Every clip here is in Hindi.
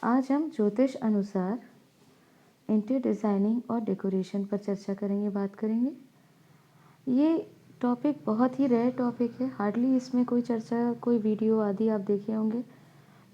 आज हम ज्योतिष अनुसार इंटीरियर डिज़ाइनिंग और डेकोरेशन पर चर्चा करेंगे, बात करेंगे। ये टॉपिक बहुत ही रेयर टॉपिक है, हार्डली इसमें कोई चर्चा, कोई वीडियो आदि आप देखे होंगे,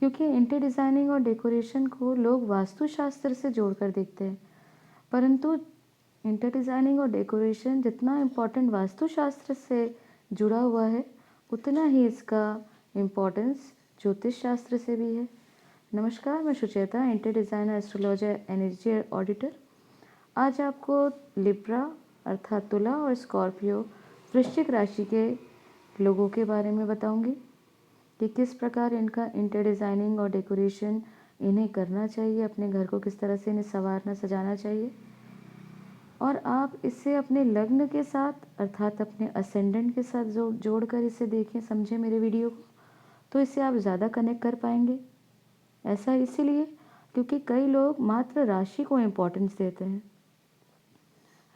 क्योंकि इंटीरियर डिज़ाइनिंग और डेकोरेशन को लोग वास्तुशास्त्र से जोड़कर देखते हैं। परंतु इंटीरियर डिज़ाइनिंग और डेकोरेशन जितना इम्पोर्टेंट वास्तुशास्त्र से जुड़ा हुआ है, उतना ही इसका इम्पोर्टेंस ज्योतिष शास्त्र से भी है। नमस्कार, मैं Sucheta, interior designer, astrologer, energy auditor. आज आपको लिब्रा अर्थात तुला और स्कॉर्पियो वृश्चिक राशि के लोगों के बारे में बताऊंगी कि किस प्रकार इनका इंटीरियर डिज़ाइनिंग और डेकोरेशन इन्हें करना चाहिए, अपने घर को किस तरह से इन्हें संवारना सजाना चाहिए। और आप इसे अपने लग्न के साथ अर्थात अपने असेंडेंट के साथ जोड़कर इसे देखें, समझें मेरे वीडियो को, तो इससे आप ज़्यादा कनेक्ट कर पाएंगे। ऐसा इसीलिए क्योंकि कई लोग मात्र राशि को इम्पोर्टेंस देते हैं।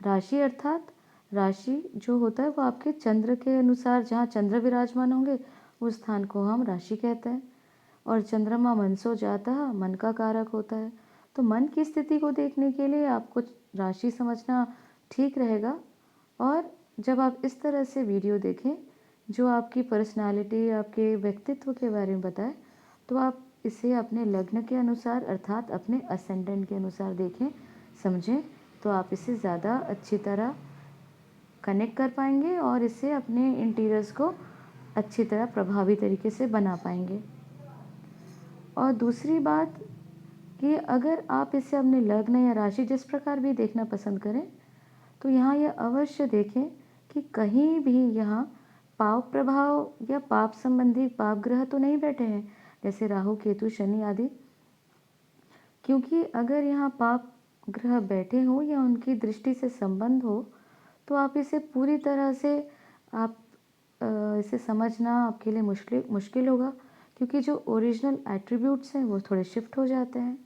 राशि अर्थात राशि जो होता है वो आपके चंद्र के अनुसार, जहाँ चंद्र विराजमान होंगे उस स्थान को हम राशि कहते हैं। और चंद्रमा मनसो जाता है, मन का कारक होता है। तो मन की स्थिति को देखने के लिए आपको राशि समझना ठीक रहेगा। और जब आप इस तरह से वीडियो देखें जो आपकी पर्सनालिटी, आपके व्यक्तित्व के बारे में बताए, तो आप इसे अपने लग्न के अनुसार अर्थात अपने असेंडेंट के अनुसार देखें, समझें, तो आप इसे ज़्यादा अच्छी तरह कनेक्ट कर पाएंगे और इसे अपने इंटीरियर्स को अच्छी तरह प्रभावी तरीके से बना पाएंगे। और दूसरी बात कि अगर आप इसे अपने लग्न या राशि जिस प्रकार भी देखना पसंद करें, तो यहाँ यह अवश्य देखें कि कहीं भी यहाँ पाप प्रभाव या पाप संबंधी पाप ग्रह तो नहीं बैठे हैं, जैसे राहु, केतु, शनि आदि। क्योंकि अगर यहाँ पाप ग्रह बैठे हो या उनकी दृष्टि से संबंध हो, तो आप इसे पूरी तरह से आप इसे समझना आपके लिए मुश्किल होगा, क्योंकि जो ओरिजिनल एट्रीब्यूट्स हैं वो थोड़े शिफ्ट हो जाते हैं।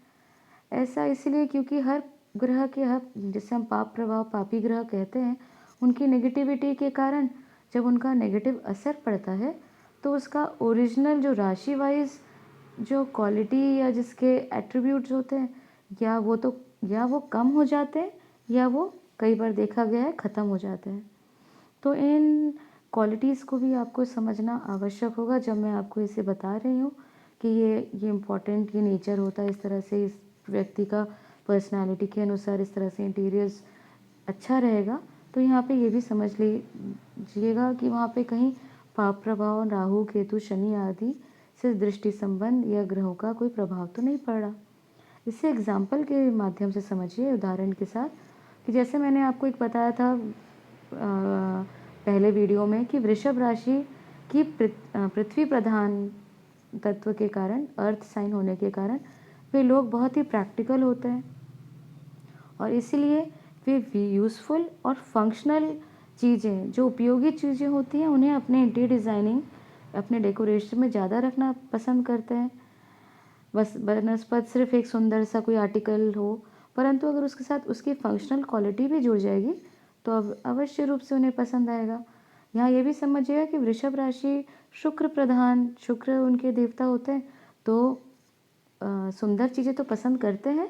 ऐसा इसलिए क्योंकि हर ग्रह के, हर जिसे हम पाप प्रभाव, पापी ग्रह कहते हैं, उनकी नेगेटिविटी के कारण जब उनका नेगेटिव असर पड़ता है तो उसका ओरिजिनल जो राशि वाइज जो क्वालिटी या जिसके एट्रीब्यूट्स होते हैं, या वो कम हो जाते हैं या वो कई बार देखा गया है ख़त्म हो जाते हैं। तो इन क्वालिटीज़ को भी आपको समझना आवश्यक होगा जब मैं आपको इसे बता रही हूँ कि ये इम्पोर्टेंट, ये नेचर होता है, इस तरह से इस व्यक्ति का पर्सनालिटी के अनुसार इस तरह से इंटीरियर्स अच्छा रहेगा। तो यहाँ पे ये भी समझ लीजिएगा कि वहाँ पे कहीं पाप प्रभाव, राहु, केतु, शनि आदि से दृष्टि संबंध या ग्रहों का कोई प्रभाव तो नहीं पड़ रहा। इसे एग्जाम्पल के माध्यम से समझिए, उदाहरण के साथ, कि जैसे मैंने आपको एक बताया था पहले वीडियो में कि वृषभ राशि की पृथ्वी प्रधान तत्व के कारण, अर्थ साइन होने के कारण वे लोग बहुत ही प्रैक्टिकल होते हैं और इसीलिए वे यूज़फुल और फंक्शनल चीज़ें, जो उपयोगी चीज़ें होती हैं, उन्हें अपने इंटीरियर डिज़ाइनिंग, अपने डेकोरेशन में ज़्यादा रखना पसंद करते हैं। बस बनस्पत सिर्फ एक सुंदर सा कोई आर्टिकल हो, परंतु अगर उसके साथ उसकी फंक्शनल क्वालिटी भी जुड़ जाएगी तो अब अवश्य रूप से उन्हें पसंद आएगा। यहाँ ये भी समझिएगा कि वृषभ राशि शुक्र प्रधान, शुक्र उनके देवता होते हैं, तो सुंदर चीज़ें तो पसंद करते हैं,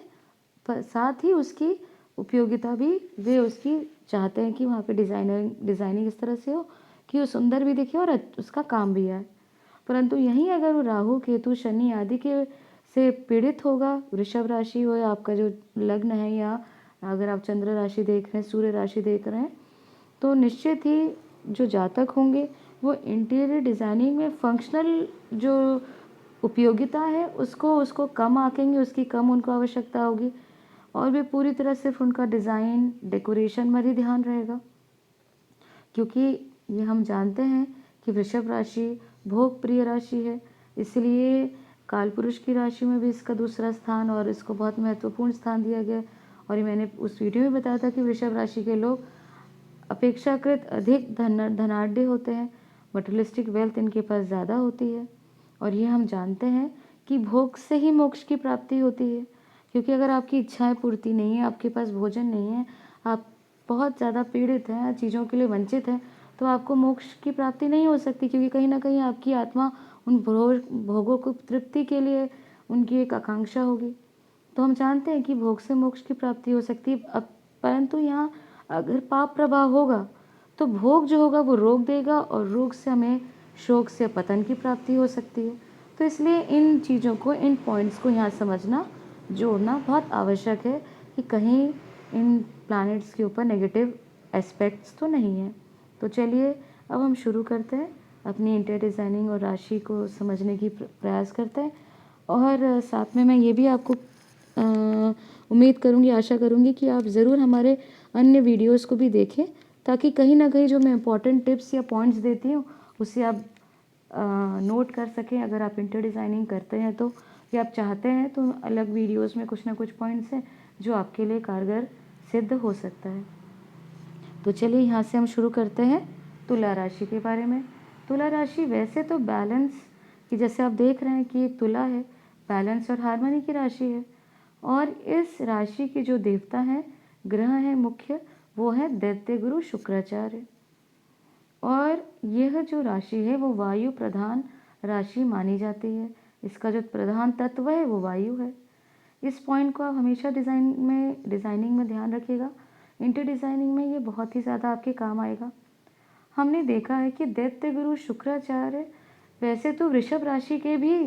पर साथ ही उसकी उपयोगिता भी वे उसकी चाहते हैं कि वहाँ पे डिज़ाइनिंग इस तरह से हो कि वो सुंदर भी दिखे और उसका काम भी आए। परंतु यहीं अगर वो राहु, केतु, शनि आदि के से पीड़ित होगा, वृषभ राशि हो या आपका जो लग्न है, या अगर आप चंद्र राशि देख रहे हैं, सूर्य राशि देख रहे हैं, तो निश्चित ही जो जातक होंगे वो इंटीरियर डिज़ाइनिंग में फंक्शनल जो उपयोगिता है उसको कम आंकेंगे, उसकी कम उनको आवश्यकता होगी और वे पूरी तरह सिर्फ उनका डिज़ाइन, डेकोरेशन में ही ध्यान रहेगा। क्योंकि ये हम जानते हैं कि वृषभ राशि भोग प्रिय राशि है, इसलिए कालपुरुष की राशि में भी इसका दूसरा स्थान और इसको बहुत महत्वपूर्ण स्थान दिया गया। और ये मैंने उस वीडियो में बताया था कि वृषभ राशि के लोग अपेक्षाकृत अधिक धनाढ्य होते हैं, मटेरियलिस्टिक वेल्थ इनके पास ज़्यादा होती है। और ये हम जानते हैं कि भोग से ही मोक्ष की प्राप्ति होती है, क्योंकि अगर आपकी इच्छाएं पूर्ति नहीं है, आपके पास भोजन नहीं है, आप बहुत ज़्यादा पीड़ित हैं, चीज़ों के लिए वंचित हैं, तो आपको मोक्ष की प्राप्ति नहीं हो सकती, क्योंकि कहीं ना कहीं आपकी आत्मा उन भोगों को तृप्ति के लिए उनकी एक आकांक्षा होगी। तो हम जानते हैं कि भोग से मोक्ष की प्राप्ति हो सकती है। अब परंतु यहाँ अगर पाप प्रभाव होगा तो भोग जो होगा वो रोक देगा और रोग से हमें शोक से पतन की प्राप्ति हो सकती है। तो इसलिए इन चीज़ों को, इन पॉइंट्स को यहाँ समझना, जोड़ना बहुत आवश्यक है कि कहीं इन प्लैनेट्स के ऊपर नेगेटिव एस्पेक्ट्स तो नहीं है। तो चलिए अब हम शुरू करते हैं, अपनी इंटर डिज़ाइनिंग और राशि को समझने की प्रयास करते हैं। और साथ में मैं ये भी आपको उम्मीद करूँगी, आशा करूँगी कि आप ज़रूर हमारे अन्य वीडियोस को भी देखें, ताकि कहीं ना कहीं जो मैं इंपॉर्टेंट टिप्स या पॉइंट्स देती हूँ उसे आप नोट कर सकें। अगर आप इंटर डिज़ाइनिंग करते हैं तो, या आप चाहते हैं तो अलग वीडियोस में कुछ ना कुछ पॉइंट्स हैं जो आपके लिए कारगर सिद्ध हो सकता है। तो चलिए यहाँ से हम शुरू करते हैं तुला राशि के बारे में। तुला राशि वैसे तो बैलेंस की, जैसे आप देख रहे हैं कि एक तुला है, बैलेंस और हार्मनी की राशि है। और इस राशि के जो देवता हैं, ग्रह हैं मुख्य, वो है दैत्य गुरु शुक्राचार्य। और यह जो राशि है वो वायु प्रधान राशि मानी जाती है। इसका जो प्रधान तत्व है वो वायु है। इस पॉइंट को आप हमेशा डिज़ाइनिंग में ध्यान रखिएगा। इंटर डिज़ाइनिंग में ये बहुत ही ज़्यादा आपके काम आएगा। हमने देखा है कि दैत्य गुरु शुक्राचार्य वैसे तो वृषभ राशि के भी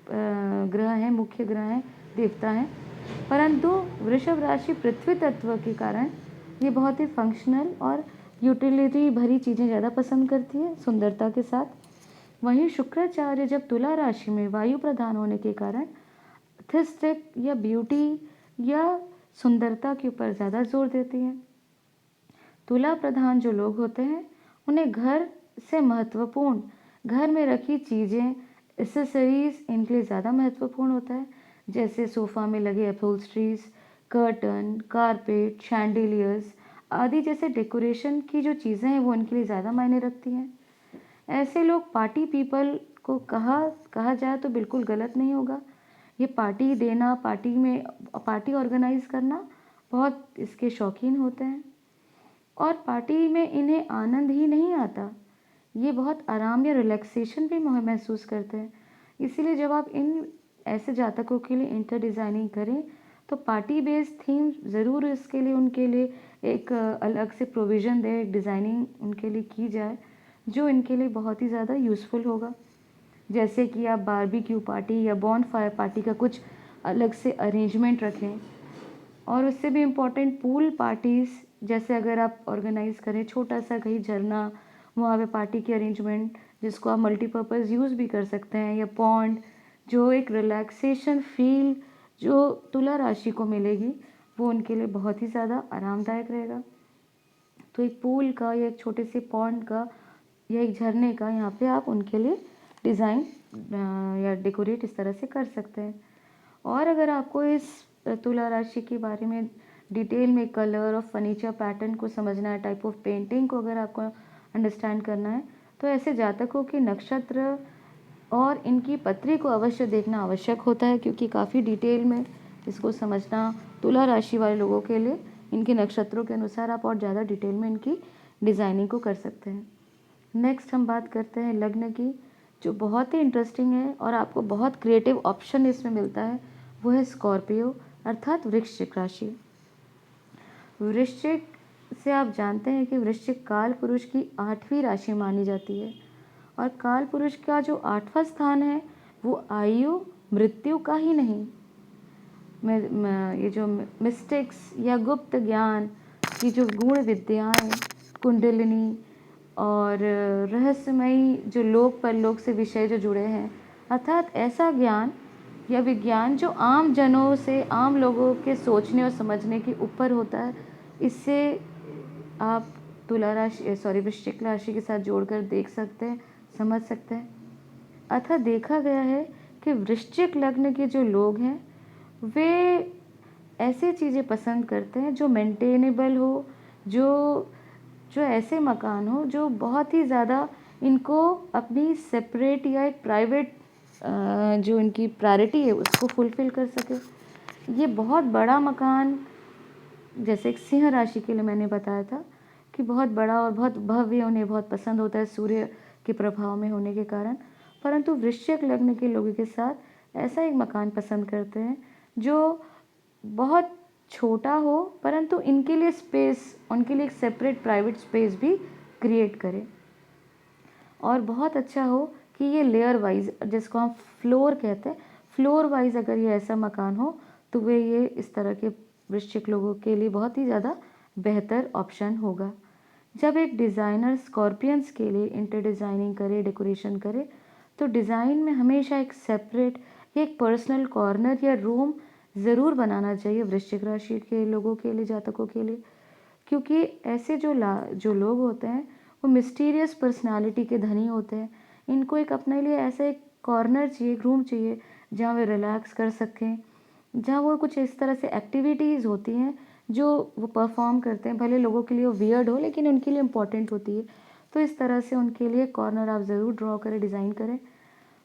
ग्रह हैं, मुख्य ग्रह हैं, देवता हैं, परंतु वृषभ राशि पृथ्वी तत्व के कारण ये बहुत ही फंक्शनल और यूटिलिटी भरी चीज़ें ज़्यादा पसंद करती है, सुंदरता के साथ। वहीं शुक्राचार्य जब तुला राशि में वायु प्रधान होने के कारण एस्थेटिक या ब्यूटी या सुंदरता के ऊपर ज़्यादा जोर देती हैं। तुला प्रधान जो लोग होते हैं उन्हें घर से महत्वपूर्ण, घर में रखी चीज़ें, एसेसरीज इनके लिए ज़्यादा महत्वपूर्ण होता है। जैसे सोफ़ा में लगे अपहोल्स्ट्रीज, कर्टन, कारपेट, शैंडिलियर्स आदि जैसे डेकोरेशन की जो चीज़ें हैं वो इनके लिए ज़्यादा मायने रखती हैं। ऐसे लोग पार्टी पीपल को कहा जाए तो बिल्कुल गलत नहीं होगा। ये पार्टी देना, पार्टी ऑर्गेनाइज करना बहुत इसके शौकीन होते हैं। और पार्टी में इन्हें आनंद ही नहीं आता, ये बहुत आराम या रिलैक्सेशन भी महसूस करते हैं। इसीलिए जब आप इन ऐसे जातकों के लिए इंटर डिज़ाइनिंग करें तो पार्टी बेस्ड थीम ज़रूर इसके लिए, उनके लिए एक अलग से प्रोविज़न दें, एक डिज़ाइनिंग उनके लिए की जाए जो इनके लिए बहुत ही ज़्यादा यूज़फुल होगा। जैसे कि आप बारबेक्यू पार्टी या बॉन फायर पार्टी का कुछ अलग से अरेंजमेंट रखें। और उससे भी इम्पोर्टेंट पूल पार्टीज़, जैसे अगर आप ऑर्गेनाइज़ करें छोटा सा कहीं झरना, वहाँ पे पार्टी की अरेंजमेंट जिसको आप मल्टीपर्पज़ यूज़ भी कर सकते हैं, या पॉन्ड, जो एक रिलैक्सेशन फील जो तुला राशि को मिलेगी वो उनके लिए बहुत ही ज़्यादा आरामदायक रहेगा। तो एक पूल का या एक छोटे से पॉन्ड का या एक झरने का यहाँ पे आप उनके लिए डिज़ाइन या डेकोरेट इस तरह से कर सकते हैं। और अगर आपको इस तुला राशि के बारे में डिटेल में कलर और फर्नीचर पैटर्न को समझना है, टाइप ऑफ पेंटिंग को अगर आपको अंडरस्टैंड करना है, तो ऐसे जातकों के नक्षत्र और इनकी पत्री को अवश्य देखना आवश्यक होता है, क्योंकि काफ़ी डिटेल में इसको समझना तुला राशि वाले लोगों के लिए इनके नक्षत्रों के अनुसार आप और ज़्यादा डिटेल में इनकी डिज़ाइनिंग को कर सकते हैं। नेक्स्ट हम बात करते हैं लग्न की, जो बहुत ही इंटरेस्टिंग है और आपको बहुत क्रिएटिव ऑप्शन इसमें मिलता है, वो है स्कॉर्पियो अर्थात वृश्चिक राशि। वृश्चिक से आप जानते हैं कि वृश्चिक काल पुरुष की 8वीं राशि मानी जाती है। और काल पुरुष का जो 8वां स्थान है वो आयु मृत्यु का ही नहीं, ये जो मिस्टिक्स या गुप्त ज्ञान की जो गूढ़ विद्याएं, कुंडलिनी और रहस्यमयी जो लोक परलोक से विषय जो जुड़े हैं, अर्थात ऐसा ज्ञान या विज्ञान जो आम जनों से, आम लोगों के सोचने और समझने के ऊपर होता है, इससे आप वृश्चिक राशि के साथ जोड़कर देख सकते हैं, समझ सकते हैं। अतः देखा गया है कि वृश्चिक लग्न के जो लोग हैं वे ऐसी चीज़ें पसंद करते हैं जो मेंटेनेबल हो, जो ऐसे मकान हो जो बहुत ही ज़्यादा इनको अपनी सेपरेट या एक प्राइवेट जो इनकी प्रायोरिटी है उसको फुलफ़िल कर सके। ये बहुत बड़ा मकान, जैसे एक सिंह राशि के लिए मैंने बताया था कि बहुत बड़ा और बहुत भव्य उन्हें बहुत पसंद होता है सूर्य के प्रभाव में होने के कारण, परंतु वृश्चिक लग्न के लोगों के साथ ऐसा एक मकान पसंद करते हैं जो बहुत छोटा हो, परंतु इनके लिए स्पेस, उनके लिए एक सेपरेट प्राइवेट स्पेस भी क्रिएट करे, और बहुत अच्छा हो कि ये लेयर वाइज, जिसको हम फ्लोर कहते हैं, फ्लोर वाइज अगर ये ऐसा मकान हो तो वे ये इस तरह के वृश्चिक लोगों के लिए बहुत ही ज़्यादा बेहतर ऑप्शन होगा। जब एक डिज़ाइनर स्कॉर्पियंस के लिए इंटर डिज़ाइनिंग करे, डेकोरेशन करे, तो डिज़ाइन में हमेशा एक सेपरेट, एक पर्सनल कॉर्नर या रूम ज़रूर बनाना चाहिए वृश्चिक राशि के लोगों के लिए, जातकों के लिए, क्योंकि ऐसे जो लोग होते हैं वो मिस्टीरियस पर्सनालिटी के धनी होते हैं। इनको एक अपने लिए ऐसा एक कॉर्नर चाहिए, एक रूम चाहिए जहाँ वे रिलैक्स कर सकें, जहाँ वो कुछ इस तरह से एक्टिविटीज़ होती हैं जो वो परफॉर्म करते हैं, भले लोगों के लिए वो वियर्ड हो लेकिन उनके लिए इम्पॉर्टेंट होती है। तो इस तरह से उनके लिए कॉर्नर आप ज़रूर ड्रॉ करें, डिज़ाइन करें।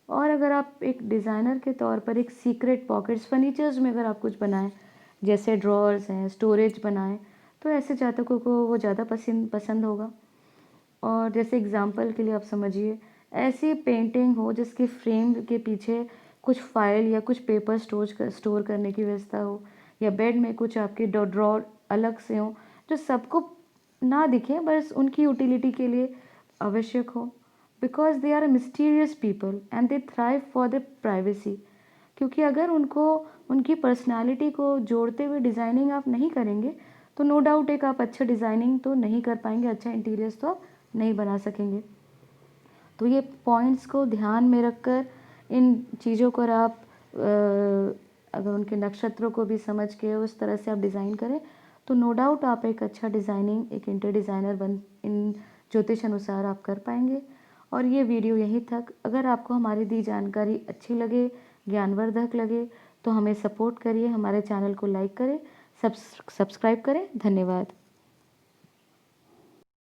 और अगर आप एक डिज़ाइनर के तौर पर एक सीक्रेट पॉकेट्स फर्नीचर्स में अगर आप कुछ बनाएं, जैसे ड्रॉर्स हैं, स्टोरेज बनाएं, तो ऐसे जातकों को वो ज़्यादा पसंद होगा। और जैसे एग्जांपल के लिए आप समझिए, ऐसी पेंटिंग हो जिसकी फ्रेम के पीछे कुछ फाइल या कुछ पेपर स्टोर करने की व्यवस्था हो, या बेड में कुछ आपके ड्रॉर अलग से हो जो सबको ना दिखे, बस उनकी यूटिलिटी के लिए आवश्यक हो, because they are mysterious people and they thrive for the privacy. क्योंकि अगर उनको, उनकी पर्सनालिटी को जोड़ते हुए डिज़ाइनिंग आप नहीं करेंगे तो नो डाउट एक आप अच्छा डिज़ाइनिंग तो नहीं कर पाएंगे, अच्छा इंटीरियर्स तो आप नहीं बना सकेंगे। तो ये पॉइंट्स को ध्यान में रखकर इन चीज़ों को आप अगर उनके नक्षत्रों को भी समझ के उस तरह से आप डिज़ाइन करें तो नो डाउट आप एक अच्छा डिज़ाइनिंग, एक इंटर डिज़ाइनर इन ज्योतिष अनुसार आप कर पाएंगे। और ये वीडियो यहीं तक। अगर आपको हमारी दी जानकारी अच्छी लगे, ज्ञानवर्धक लगे, तो हमें सपोर्ट करिए, हमारे चैनल को लाइक करें, सब्सक्राइब करें। धन्यवाद।